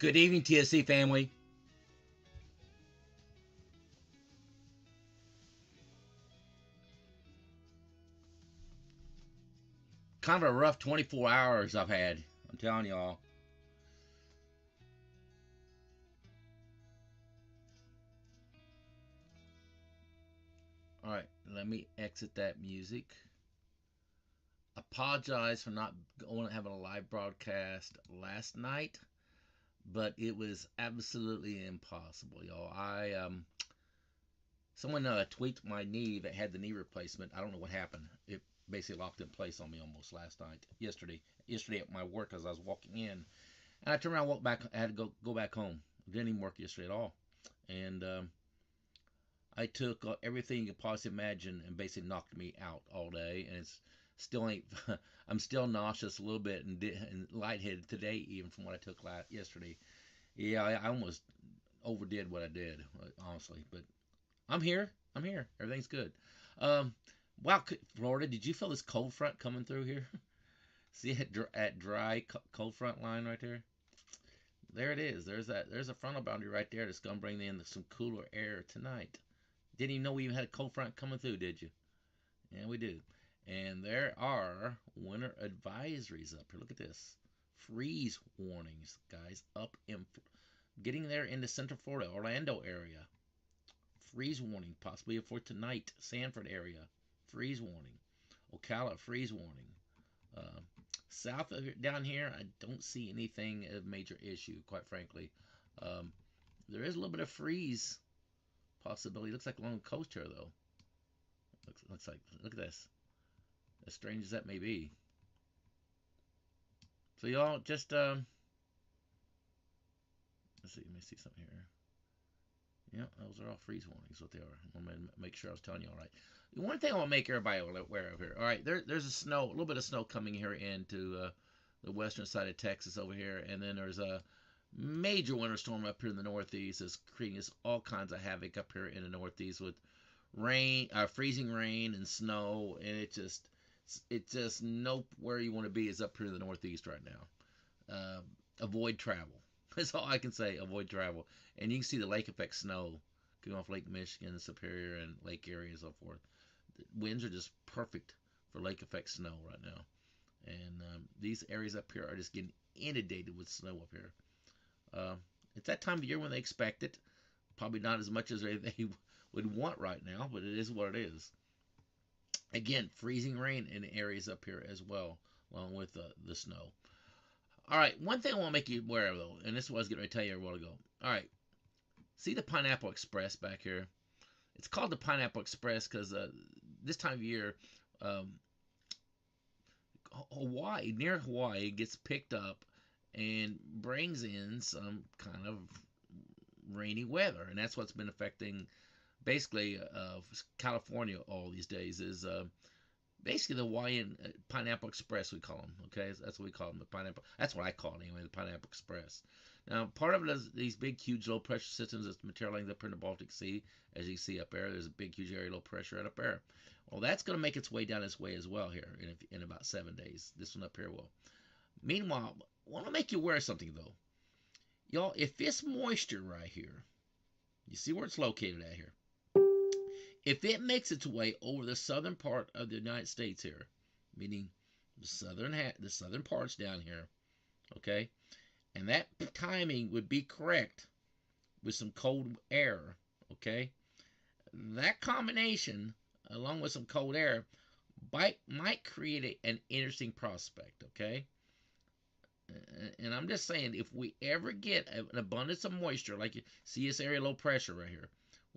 Good evening, TSC family. Kind of a rough 24 hours I've had. I'm telling y'all. Alright, let me exit that music. Apologize for not going having a live broadcast last night, but it was absolutely impossible, y'all. Someone tweaked my knee that had the knee replacement. I don't know what happened. It basically locked in place on me almost yesterday at my work as I was walking in, and I turned around, walked back. I had to go back home. Didn't even work yesterday at all, and I took everything you could possibly imagine and basically knocked me out all day, and it's still ain't. I'm still nauseous a little bit and lightheaded today, even from what I took yesterday. Yeah, I almost overdid what I did, honestly, but I'm here. Everything's good. Wow, Florida, did you feel this cold front coming through here? See at dry cold front line right there? There it is. There's a frontal boundary right there that's going to bring in some cooler air tonight. Didn't even know we even had a cold front coming through, did you? Yeah, we do. And there are winter advisories up here. Look at this. Freeze warnings, guys, up in getting there into Central Florida, Orlando area. Freeze warning, possibly for tonight. Sanford area, freeze warning. Ocala, freeze warning. South of down here, I don't see anything of major issue, quite frankly. There is a little bit of freeze possibility. Looks like along the coast here, though. Looks like, look at this. As strange as that may be. So y'all just let's see. Let me see something here. Yeah, those are all freeze warnings. What they are. I'm gonna make sure I was telling you all right. One thing I want to make everybody aware of here. All right, there's a little bit of snow coming here into the western side of Texas over here, and then there's a major winter storm up here in the Northeast that's creating all kinds of havoc up here in the Northeast with rain, freezing rain and snow, and it's just nowhere you want to be is up here in the Northeast right now. Avoid travel. That's all I can say. Avoid travel. And you can see the lake effect snow coming off Lake Michigan, Superior, and Lake Erie and so forth. The winds are just perfect for lake effect snow right now. And these areas up here are just getting inundated with snow up here. It's that time of year when they expect it. Probably not as much as they would want right now, but it is what it is. Again, freezing rain in areas up here as well, along with the snow. All right, one thing I want to make you aware of, though, and this is what I was getting ready to tell you a while ago. All right, see the Pineapple Express back here? It's called the Pineapple Express because this time of year, near Hawaii, gets picked up and brings in some kind of rainy weather, and that's what's been affecting basically California all these days is basically the Hawaiian Pineapple Express, we call them. Okay, that's what we call them, the pineapple. That's what I call it anyway, the Pineapple Express. Now, part of it is these big, huge low pressure systems that's materializing up in the Baltic Sea. As you see up there, there's a big, huge area of low pressure right up there. Well, that's going to make its way down this way as well here in about 7 days. This one up here will. Meanwhile, I want to make you aware of something, though. Y'all, if this moisture right here, you see where it's located at here, if it makes its way over the southern part of the United States here, meaning the southern parts down here, okay, and that timing would be correct with some cold air, okay, that combination, along with some cold air, might create an interesting prospect, okay? And I'm just saying, if we ever get an abundance of moisture, like you see this area low pressure right here,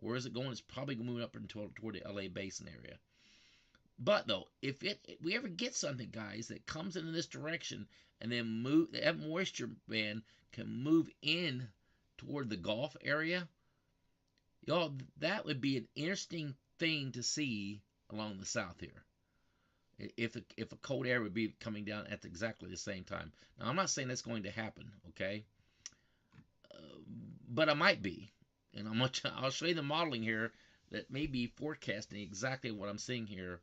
where is it going? It's probably going to move up toward the LA basin area. But though, if we ever get something, guys, that comes in this direction and then that moisture band can move in toward the Gulf area, y'all, that would be an interesting thing to see along the south here. If a cold air would be coming down at exactly the same time. Now, I'm not saying that's going to happen, okay? But it might be. And I'll show you the modeling here that may be forecasting exactly what I'm seeing here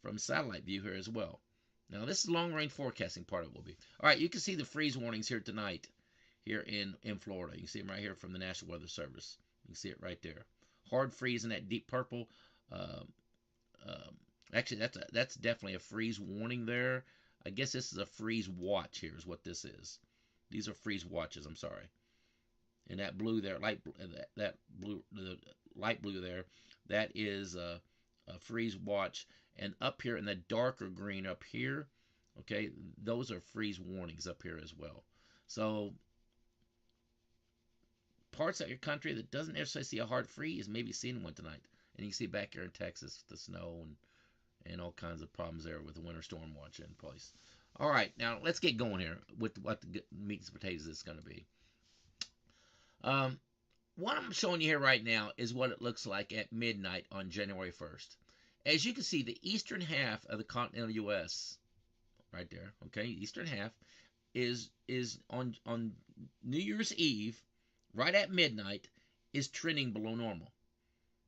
from satellite view here as well. Now, this is long-range forecasting part of it will be. All right, you can see the freeze warnings here tonight here in Florida. You can see them right here from the National Weather Service. You can see it right there. Hard freeze in that deep purple. Uh, Actually, that's definitely a freeze warning there. I guess this is a freeze watch here is what this is. These are freeze watches, I'm sorry. And that blue there, that blue, the light blue there, that is a freeze watch. And up here in the darker green up here, okay, those are freeze warnings up here as well. So parts of your country that doesn't necessarily see a hard freeze, maybe seeing one tonight. And you can see back here in Texas the snow and all kinds of problems there with the winter storm watch in place. All right, now let's get going here with what the meat and potatoes is going to be. What I'm showing you here right now is what it looks like at midnight on January 1st. As you can see, the eastern half of the continental U.S., right there, okay, eastern half, is on New Year's Eve, right at midnight, is trending below normal.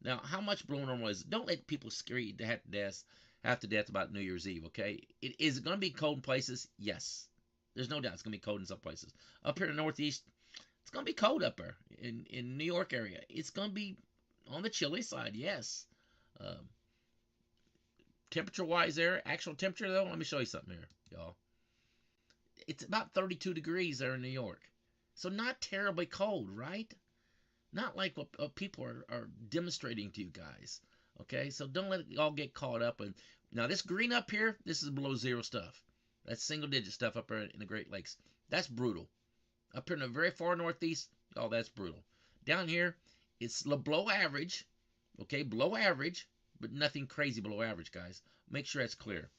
Now, how much below normal is it? Don't let people scare you to half to death about New Year's Eve, okay? Is it going to be cold in places? Yes. There's no doubt it's going to be cold in some places. Up here in the Northeast, it's going to be cold up there in New York area. It's going to be on the chilly side, yes. Temperature-wise there, actual temperature, though, let me show you something here, y'all. It's about 32 degrees there in New York. So not terribly cold, right? Not like what people are demonstrating to you guys. Okay, so don't let it all get caught up. And now this green up here, this is below zero stuff. That's single-digit stuff up there in the Great Lakes. That's brutal. Up here in the very far northeast, oh, that's brutal. Down here, it's below average. Okay, below average, but nothing crazy below average, guys. Make sure that's clear.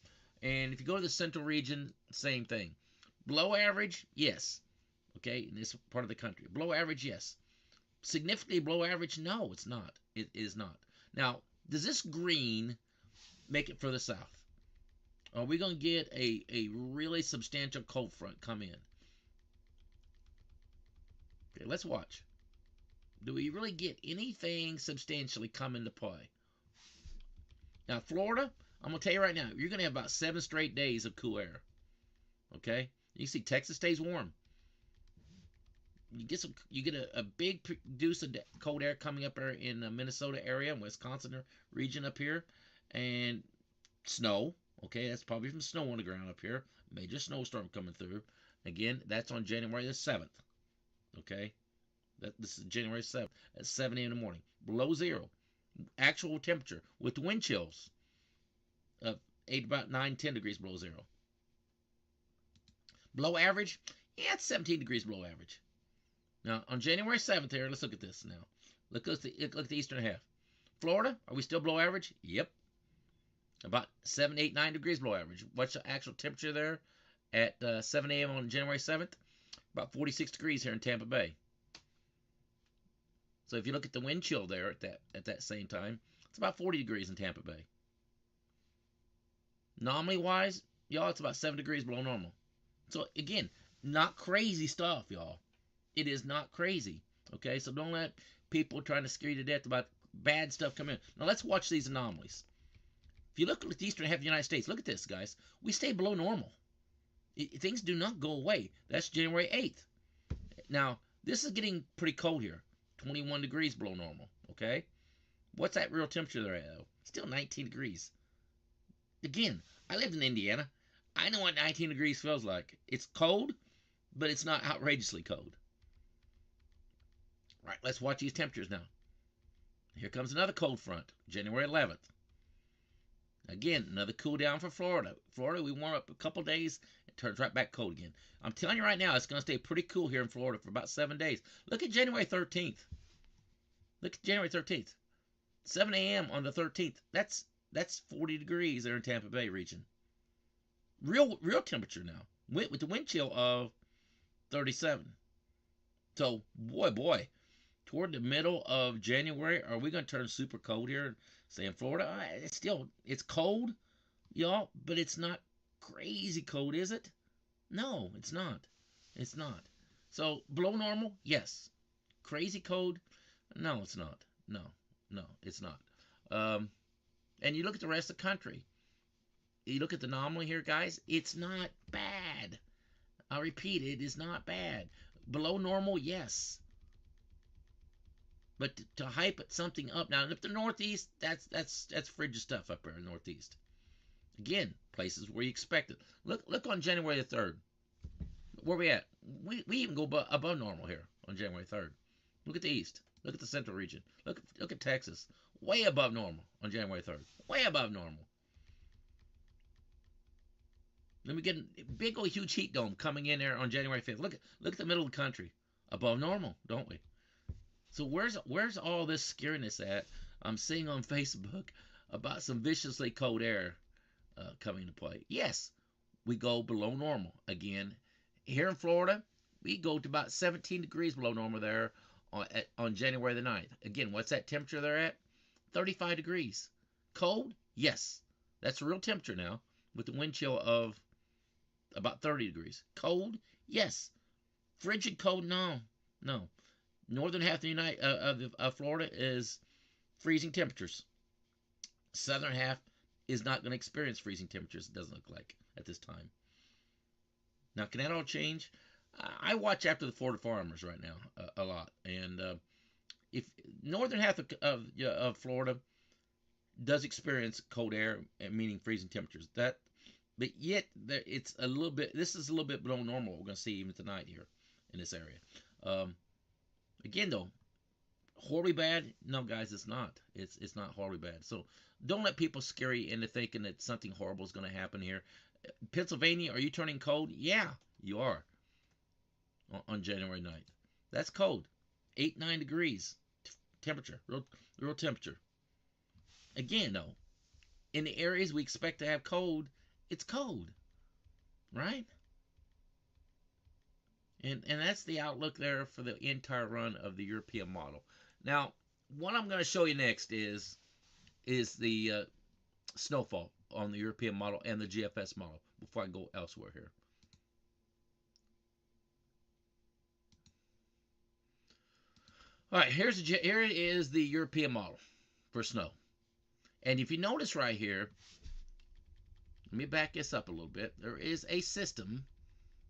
And if you go to the central region, same thing. Below average, yes. Okay, in this part of the country. Below average, yes. Significantly below average, no, it's not. It is not. Now, does this green make it further south? Are we going to get a really substantial cold front come in? Okay, let's watch. Do we really get anything substantially come into play? Now, Florida, I'm going to tell you right now, you're going to have about 7 straight days of cool air. Okay? You see Texas stays warm. You get a big produce of cold air coming up there in the Minnesota area and Wisconsin region up here, and snow. Okay, that's probably from snow on the ground up here. Major snowstorm coming through. Again, that's on January the 7th. Okay, this is January 7th at 7 a.m. in the morning. Below zero, actual temperature with wind chills of about 9-10 degrees below zero. Below average, yeah, it's 17 degrees below average. Now, on January 7th here, let's look at this now. Look at the eastern half. Florida, are we still below average? Yep. About 7, 8, 9 degrees below average. What's the actual temperature there at 7 a.m. on January 7th? About 46 degrees here in Tampa Bay. So if you look at the wind chill there at that same time, it's about 40 degrees in Tampa Bay. Anomaly-wise, y'all, it's about 7 degrees below normal. So, again, not crazy stuff, y'all. It is not crazy, okay? So don't let people trying to scare you to death about bad stuff come in. Now, let's watch these anomalies. If you look at the eastern half of the United States, look at this, guys. We stay below normal. Things do not go away. That's January 8th. Now, this is getting pretty cold here. 21 degrees below normal, okay? What's that real temperature there at? Still 19 degrees. Again, I lived in Indiana. I know what 19 degrees feels like. It's cold, but it's not outrageously cold. All right, let's watch these temperatures now. Here comes another cold front, January 11th. Again, another cool down for Florida. Florida, we warm up a couple days, it turns right back cold again. I'm telling you right now, it's going to stay pretty cool here in Florida for about 7 days. Look at January 13th. Look at January 13th. 7 a.m. on the 13th. That's 40 degrees there in Tampa Bay region. Real temperature now. With the wind chill of 37. So, boy, toward the middle of January, are we going to turn super cold here, say in Florida? It's cold, y'all, but it's not crazy cold, is it? No, it's not. It's not. So, below normal, yes. Crazy cold? No, it's not. No, it's not. And you look at the rest of the country. You look at the anomaly here, guys. It's not bad. I repeat, it is not bad. Below normal, yes. But to hype it something up now, if the Northeast, that's frigid stuff up there in the Northeast. Again, places where you expect it. Look on January the 3rd. Where we at? We even go above normal here on January 3rd. Look at the East. Look at the Central region. Look at Texas. Way above normal on January 3rd. Way above normal. Then we get a big old huge heat dome coming in there on January 5th. Look at the middle of the country. Above normal, don't we? So where's all this scariness at? I'm seeing on Facebook about some viciously cold air coming into play. Yes, we go below normal again. Here in Florida, we go to about 17 degrees below normal there on January the 9th. Again, what's that temperature they're at? 35 degrees. Cold? Yes. That's the real temperature now, with the wind chill of about 30 degrees. Cold? Yes. Frigid cold? No. Northern half of Florida is freezing temperatures. Southern half is not going to experience freezing temperatures, it doesn't look like, at this time. Now, can that all change? I watch after the Florida farmers right now a lot. And if northern half of Florida does experience cold air, meaning freezing temperatures, but yet it's a little bit, this is a little bit below normal we're going to see even tonight here in this area. Again, though, horribly bad? No, guys, it's not. It's not horribly bad. So don't let people scare you into thinking that something horrible is going to happen here. Pennsylvania, are you turning cold? Yeah, you are. On January 9th. That's cold. 8-9 degrees temperature, real temperature. Again, though, in the areas we expect to have cold, it's cold, right? And that's the outlook there for the entire run of the European model. Now, what I'm going to show you next is the snowfall on the European model and the GFS model before I go elsewhere here. All right, here is the European model for snow. And if you notice right here, let me back this up a little bit. There is a system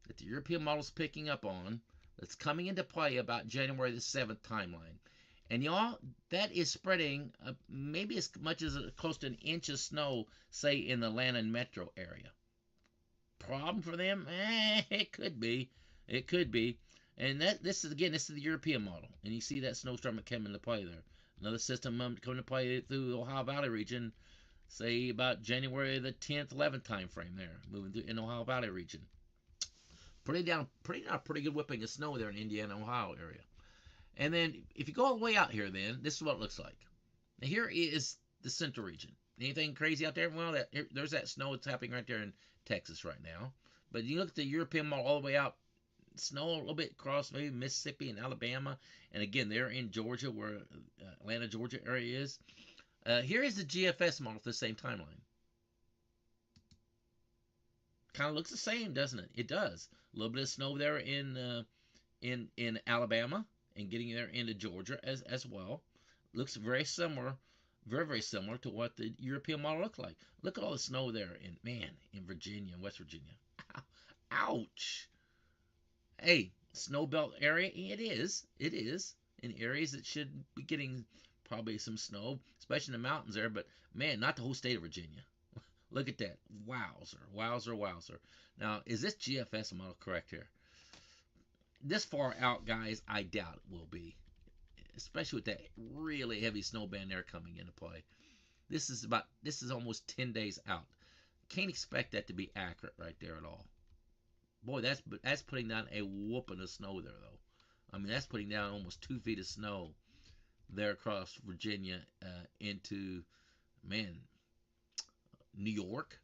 that the European model is picking up on that's coming into play about January the 7th timeline. And y'all, that is spreading maybe as much as close to an inch of snow, say, in the Atlanta metro area. Problem for them? It could be. It could be. And this is the European model. And you see that snowstorm coming into play there. Another system coming into play through the Ohio Valley region, say about January the 10th, 11th time frame there, moving through in the Ohio Valley region. Putting down a pretty good whipping of snow there in Indiana, Ohio area. And then if you go all the way out here, then this is what it looks like. Now here is the central region. Anything crazy out there? Well, there's that snow that's happening right there in Texas right now. But you look at the European model all the way out, snow a little bit across maybe Mississippi and Alabama. And again, they're in Georgia, where Atlanta, Georgia area is. Here is the GFS model for the same timeline. Kind of looks the same, doesn't it? It does. A little bit of snow there in Alabama and getting there into Georgia as well. Looks very similar, very similar to what the European model looked like. Look at all the snow there in Virginia and West Virginia. Ouch. Hey, snow belt area, it is in areas that should be getting probably some snow, especially in the mountains there, but man, not the whole state of Virginia. Look at that. Wowzer. Now, is this GFS model correct here? This far out, guys, I doubt it will be, especially with that really heavy snow band there coming into play. This is almost 10 days out. Can't expect that to be accurate right there at all. Boy, that's putting down a whooping of snow there, though. I mean, that's putting down almost 2 feet of snow there across Virginia into, man, New York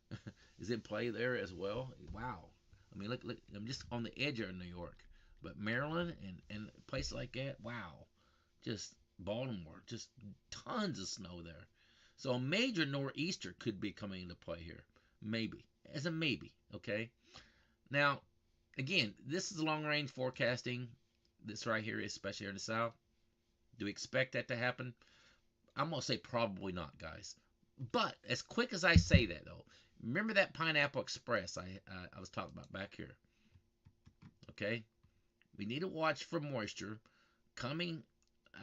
is in play there as well. Wow. I mean, look, I'm just on the edge of New York. But Maryland and places like that, wow. Just Baltimore, just tons of snow there. So a major nor'easter could be coming into play here. Maybe. As a maybe, okay? Now, again, this is long-range forecasting. This right here, especially here in the South. Do we expect that to happen? I'm going to say probably not, guys. But as quick as I say that, though, remember that Pineapple Express I was talking about back here? Okay? We need to watch for moisture coming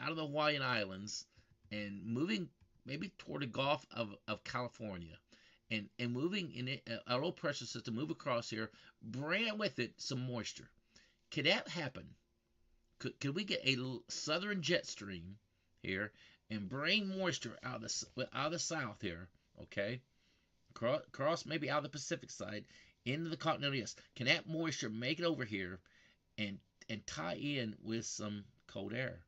out of the Hawaiian Islands and moving maybe toward the Gulf of California, and moving in a low pressure system, move across here, bring with it some moisture. Could that happen? Could we get a southern jet stream here and bring moisture out of the south here, okay? Cross maybe out of the Pacific side into the continental US. Can that moisture make it over here and tie in with some cold air?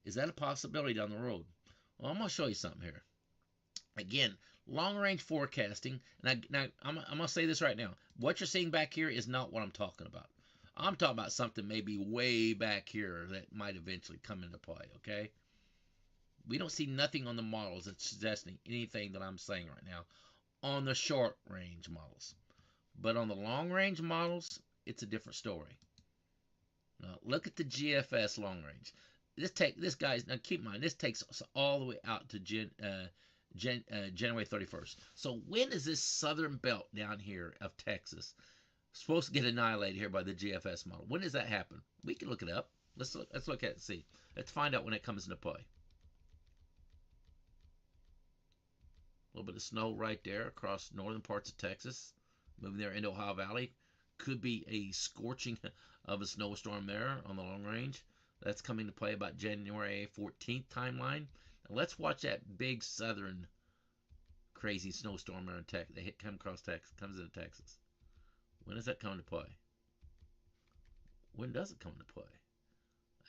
Is that a possibility down the road? Well, I'm going to show you something here. Again, long-range forecasting, and I'm going to say this right now. What you're seeing back here is not what I'm talking about. I'm talking about something maybe way back here that might eventually come into play, okay? We don't see nothing on the models that's suggesting anything that I'm saying right now on the short-range models. But on the long-range models, it's a different story. Now, look at the GFS long-range. This guy's, now keep in mind, this takes us all the way out to January 31st. So when is this southern belt down here of Texas supposed to get annihilated here by the GFS model? When does that happen? We can look it up. Let's look at it and see. Let's find out when it comes into play. A little bit of snow right there across northern parts of Texas. Moving there into Ohio Valley. Could be a scorching of a snowstorm there on the long range. That's coming to play about January 14th timeline. Now let's watch that big southern crazy snowstorm there in Texas. They come across Texas, comes into Texas. When does that come into play? When does it come into play?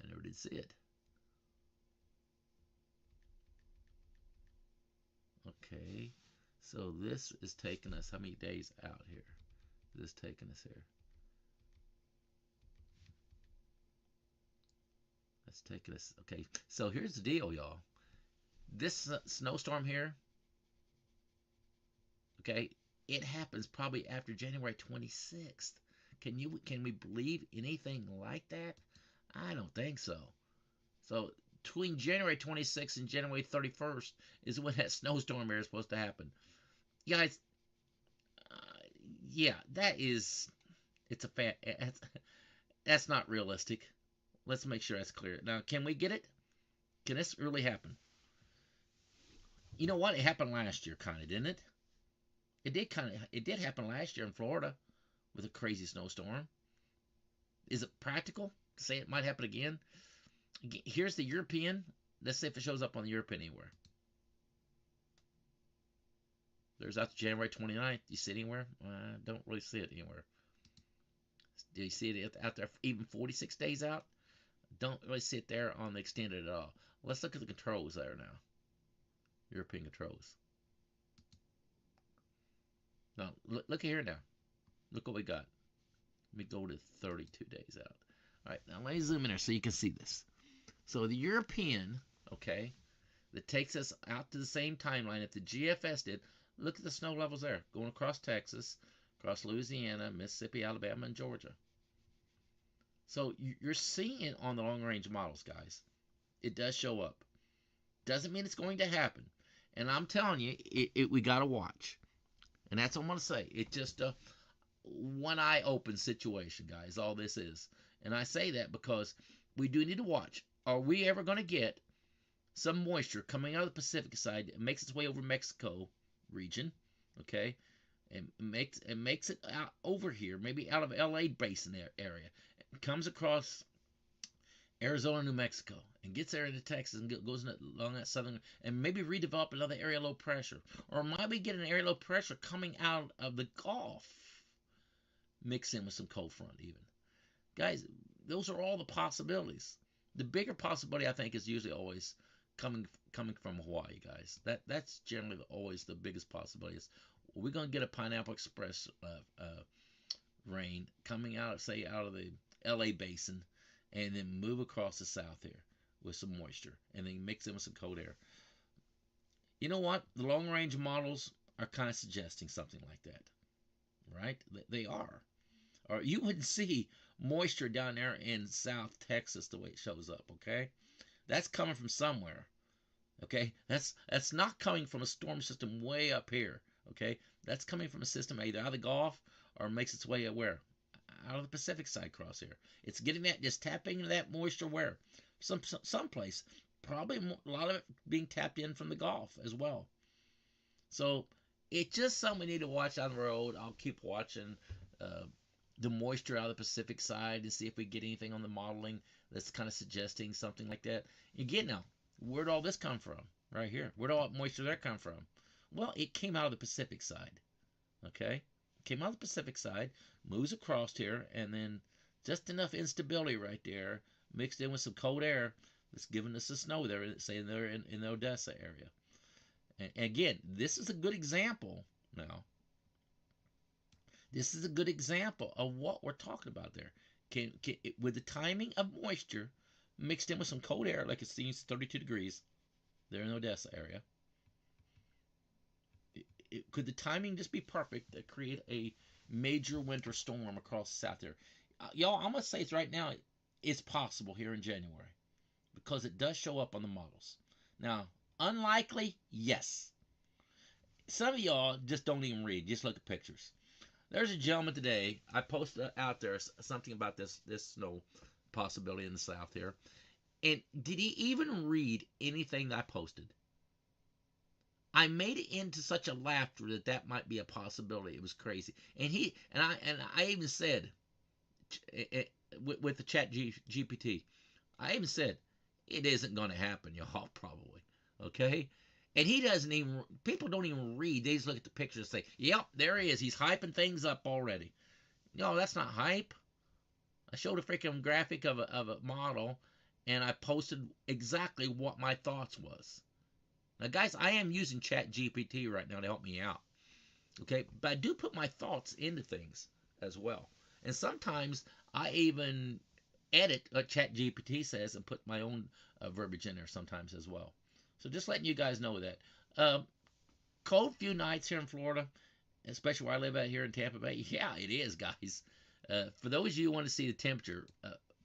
I never did see it. Okay, so this is taking us how many days out here? This is taking us here. That's taking us, okay, so here's the deal, y'all. This snowstorm here, okay, it happens probably after January 26th. Can we believe anything like that? I don't think so. So between January 26th and January 31st is when that snowstorm here is supposed to happen. You guys, yeah, that's not realistic. Let's make sure that's clear. Now, can we get it? Can this really happen? You know what? It happened last year, kind of, didn't it? It did happen last year in Florida with a crazy snowstorm. Is it practical to say it might happen again? Here's the European. Let's see if it shows up on the European anywhere. There's out to January 29th. You see it anywhere? I don't really see it anywhere. Do you see it out there even 46 days out? Don't really see it there on the extended at all. Let's look at the controls there now. European controls. Now, look here now. Look what we got. Let me go to 32 days out. All right, now let me zoom in there so you can see this. So the European, okay, that takes us out to the same timeline that the GFS did. Look at the snow levels there, going across Texas, across Louisiana, Mississippi, Alabama, and Georgia. So you're seeing it on the long-range models, guys. It does show up. Doesn't mean it's going to happen. And I'm telling you, we got to watch. And that's what I'm going to say. It's just a one-eye open situation, guys, all this is. And I say that because we do need to watch. Are we ever going to get some moisture coming out of the Pacific side that makes its way over Mexico region, okay, and makes it out over here, maybe out of LA basin area, and comes across Arizona, New Mexico, and gets there into Texas and goes along that southern, and maybe redevelop another area of low pressure, or might we get an area of low pressure coming out of the Gulf, mix in with some cold front even, guys. Those are all the possibilities. The bigger possibility, I think, is usually always coming from Hawaii, guys. That's generally always the biggest possibility. Is we're going to get a Pineapple Express rain coming out, say, out of the LA basin, and then move across the south here with some moisture, and then mix in with some cold air. You know what? The long-range models are kind of suggesting something like that, right? They are. Or you wouldn't see moisture down there in South Texas the way it shows up, okay? That's coming from somewhere, okay? That's not coming from a storm system way up here, okay? That's coming from a system either out of the Gulf or makes its way where? out of the Pacific side crosshair. It's getting that, just tapping into that moisture where? Someplace. Probably a lot of it being tapped in from the Gulf as well. So it's just something we need to watch down the road. I'll keep watching the moisture out of the Pacific side and see if we get anything on the modeling that's kind of suggesting something like that. Again, now, where'd all this come from? Right here. Where'd all that moisture there come from? Well, it came out of the Pacific side. Okay? Came out of the Pacific side, moves across here, and then just enough instability right there, mixed in with some cold air, that's giving us the snow there, say they're in the Odessa area. And again, this is a good example now. This is a good example of what we're talking about there. With the timing of moisture mixed in with some cold air, like it seems 32 degrees there in the Odessa area, could the timing just be perfect to create a major winter storm across the south there? Y'all, I'm going to say it's right now, it's possible here in January because it does show up on the models. Now, unlikely, yes. Some of y'all just don't even read, just look at pictures. There's a gentleman today, I posted out there something about this snow possibility in the south here. And did he even read anything that I posted? I made it into such a laughter that might be a possibility. It was crazy. And I even said with the chat GPT, I even said it isn't going to happen, y'all, probably. Okay? And he doesn't even, people don't even read. They just look at the picture and say, yep, there he is. He's hyping things up already. No, that's not hype. I showed a freaking graphic of a model, and I posted exactly what my thoughts was. Now, guys, I am using Chat GPT right now to help me out. Okay? But I do put my thoughts into things as well. And sometimes I even edit what Chat GPT says and put my own verbiage in there sometimes as well. So just letting you guys know that. Cold few nights here in Florida, especially where I live out here in Tampa Bay. Yeah, it is, guys. For those of you who want to see the temperature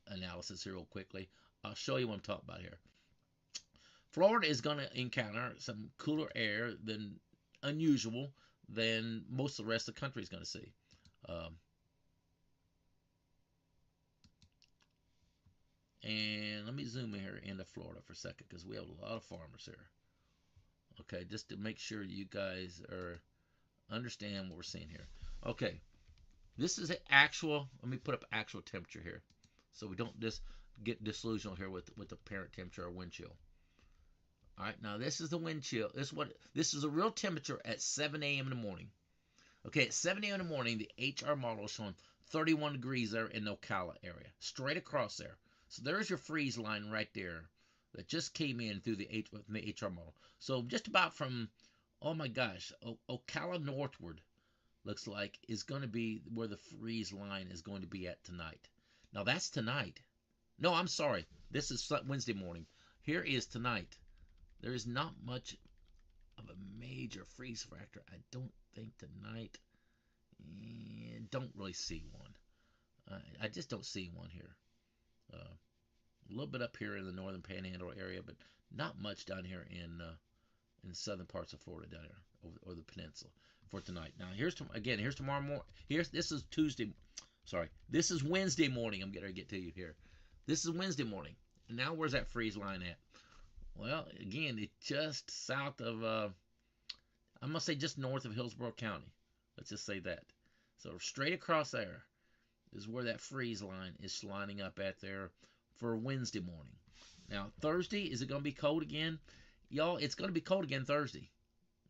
analysis here real quickly, I'll show you what I'm talking about here. Florida is going to encounter some cooler air than unusual than most of the rest of the country is going to see. And let me zoom here into Florida for a second because we have a lot of farmers here. Okay, just to make sure you guys understand what we're seeing here. Okay, this is an actual, let me put up actual temperature here so we don't just get disillusioned here with the apparent temperature or wind chill. All right, now this is the wind chill. This is a real temperature at 7 a.m. in the morning. Okay, at 7 a.m. in the morning, the HR model is showing 31 degrees there in the Ocala area, straight across there. So there's your freeze line right there that just came in through the HR model. So just about from, oh my gosh, Ocala northward looks like is going to be where the freeze line is going to be at tonight. Now that's tonight. No, I'm sorry. This is Wednesday morning. Here is tonight. There is not much of a major freeze factor. I don't think tonight. Don't really see one. I just don't see one here. A little bit up here in the northern panhandle area, but not much down here in the southern parts of Florida down here, or the peninsula for tonight. Now here's tomorrow morning. This is Tuesday. Sorry, this is Wednesday morning. I'm going to get to you here. This is Wednesday morning. And now where's that freeze line at? Well, again, it's just south of, I'm going to say just north of Hillsborough County. Let's just say that. So straight across there is where that freeze line is lining up at there for Wednesday morning. Now, Thursday, is it going to be cold again? Y'all, it's going to be cold again Thursday.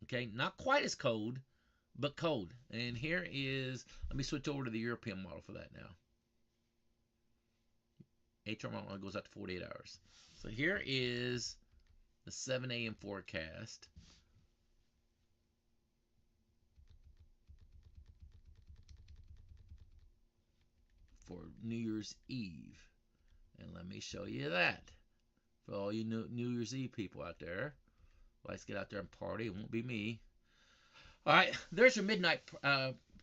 Okay, not quite as cold, but cold. And here is, let me switch over to the European model for that now. HR model goes out to 48 hours. So here is the 7 a.m. forecast. For New Year's Eve. And let me show you that. For all you New Year's Eve people out there. Let's get out there and party. It won't be me. All right, there's your midnight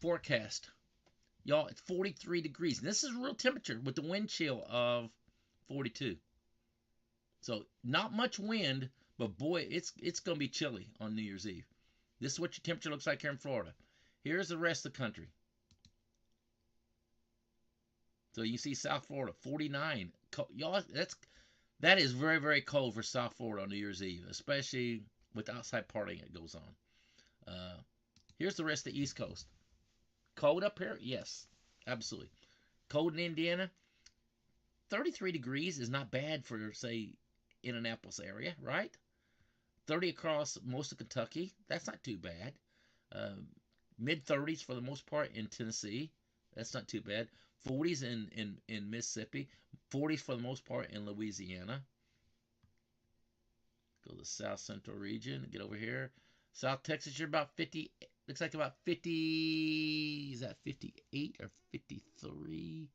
forecast. Y'all, it's 43 degrees. And this is real temperature with the wind chill of 42. So not much wind, but boy, it's going to be chilly on New Year's Eve. This is what your temperature looks like here in Florida. Here's the rest of the country. So you see South Florida, 49. Y'all, that is very, very cold for South Florida on New Year's Eve, especially with outside partying that goes on. Here's the rest of the East Coast. Cold up here? Yes, absolutely. Cold in Indiana? 33 degrees is not bad for, say, Indianapolis area, right? 30 across most of Kentucky. That's not too bad. Mid 30s for the most part in Tennessee. That's not too bad. 40s in Mississippi. 40s for the most part in Louisiana. Go to the South Central region. Get over here. South Texas, you're about 50. Looks like about 50. Is that 58 or 53?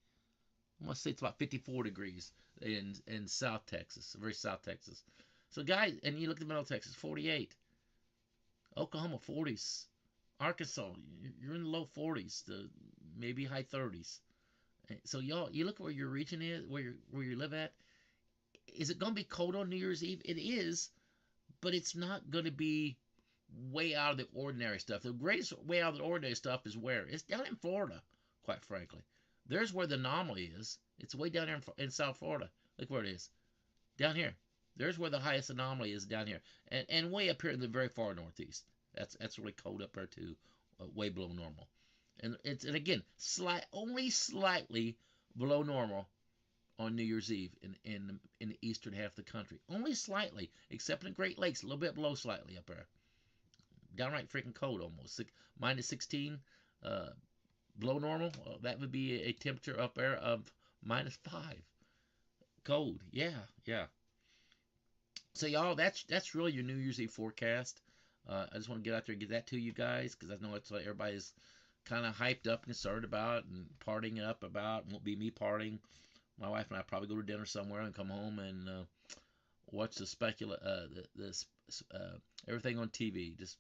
I want to say it's about 54 degrees in South Texas, very South Texas. So, guys, and you look at Middle Texas, 48. Oklahoma, 40s. Arkansas, you're in the low 40s, maybe high 30s. So, y'all, you look where your region is, where you live at. Is it going to be cold on New Year's Eve? It is, but it's not going to be way out of the ordinary stuff. The greatest way out of the ordinary stuff is where? It's down in Florida, quite frankly. There's where the anomaly is. It's way down there in South Florida. Look where it is. Down here. There's where the highest anomaly is, down here. And way up here in the very far northeast. That's really cold up there too. Way below normal. And again, only slightly below normal on New Year's Eve in the eastern half of the country. Only slightly, except in the Great Lakes, a little bit below slightly up there. Downright freaking cold almost. Minus 16. Below normal, that would be a temperature up there of minus 5. Cold, yeah. So y'all, that's really your New Year's Eve forecast. I just want to get out there and get that to you guys, because I know it's what everybody's kind of hyped up and concerned about and partying up about. It won't be me partying. My wife and I probably go to dinner somewhere and come home and watch everything on TV. Just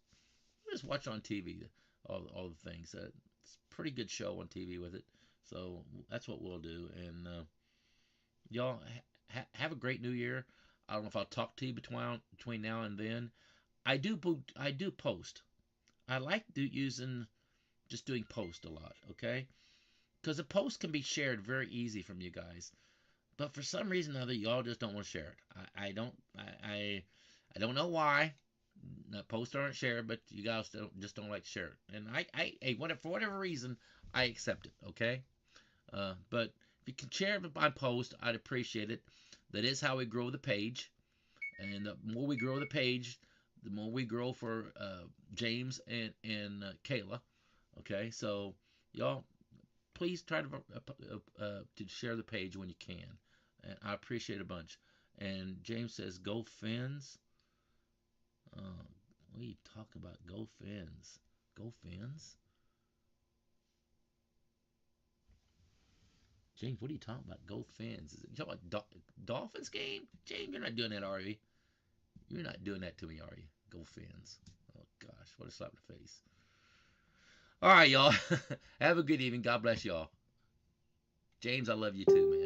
watch on TV all the things. It's a pretty good show on TV with it. So that's what we'll do. And y'all have a great New Year. I don't know if I'll talk to you between now and then. I do post. I like just doing post a lot, okay? Because a post can be shared very easy from you guys. But for some reason or other, y'all just don't want to share it. I don't know why. The posts aren't shared, but you guys just don't like to share it. And for whatever reason, I accept it, okay? But if you can share it by post, I'd appreciate it. That is how we grow the page. And the more we grow the page, the more we grow for James and Kayla. Okay, so y'all, please try to share the page when you can. And I appreciate it a bunch. And James says, "Go Fins." What are you talking about? Go Fins. Go Fins? James, what are you talking about? Go Fins. Is it, you talking about Dolphins game? James, you're not doing that, are you? You're not doing that to me, are you? Go Fins. Oh, gosh. What a slap in the face. All right, y'all. Have a good evening. God bless y'all. James, I love you too, man.